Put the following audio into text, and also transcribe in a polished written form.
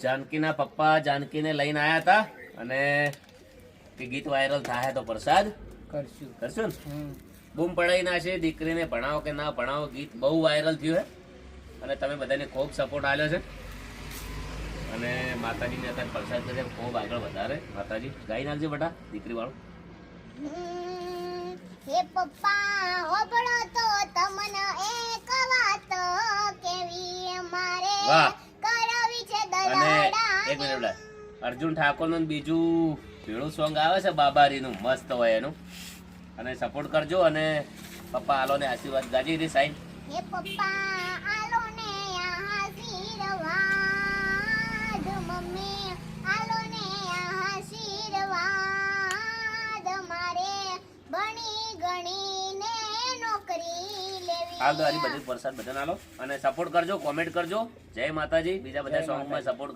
જાનકીના પપ્પા જાનકીને લઈને આયા હતા અને કે ગીત વાયરલ થાય તો પ્રસાદ કરશું ને. બૂમ પડાઈ ના છે દીકરીને ભણાવો કે ના ભણાવો, ગીત બહુ વાયરલ થયું છે અને તમે બધાને ખૂબ સપોર્ટ આપ્યો છે અને માતાજીને અત્યારે પ્રસાદ કરે ખૂબ આગળ વધારે. માતાજી ગાઈ નાખજો બેટા દીકરી વાળું. હે પપ્પા હોબળો તો તમને એક વાત કેવી મારે વાહ. કરવી છે અને એક મિનિટ દલાડા બેટા, અર્જુન ઠાકોરનું બીજું ભેળું સોંગ આવે છે બાબારીનું, મસ્ત હોય એનું, અને સપોર્ટ કરજો અને પપ્પા આલો ને આશીર્વાદ ગાજી દી સાઈન. હે પપ્પા આલો ને આશીર્વાદ મમ્મી આલો ને આશીર્વાદ મારે ભણી ગણીને નોકરી લેવી હાલ તો આરી બધી પ્રસાદ બધાને આલો અને સપોર્ટ કરજો, કોમેન્ટ કરજો. જય માતાજી. બીજા બધા સોંગમાં સપોર્ટ